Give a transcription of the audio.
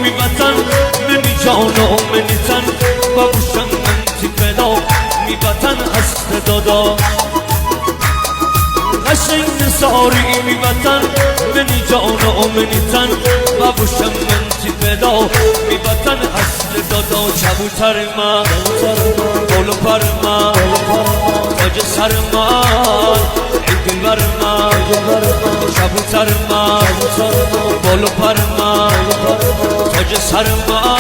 می وطن منی جان و منی تن بابوشم منتی فدا می وطن هست دادا قشنگ ساری می وطن منی جان و منی تن بابوشم منتی فدا می وطن هست دادا کبوتر من بال و پر من تاج سر من ای دلبر من کبوتر من بال و پر من تاج سر من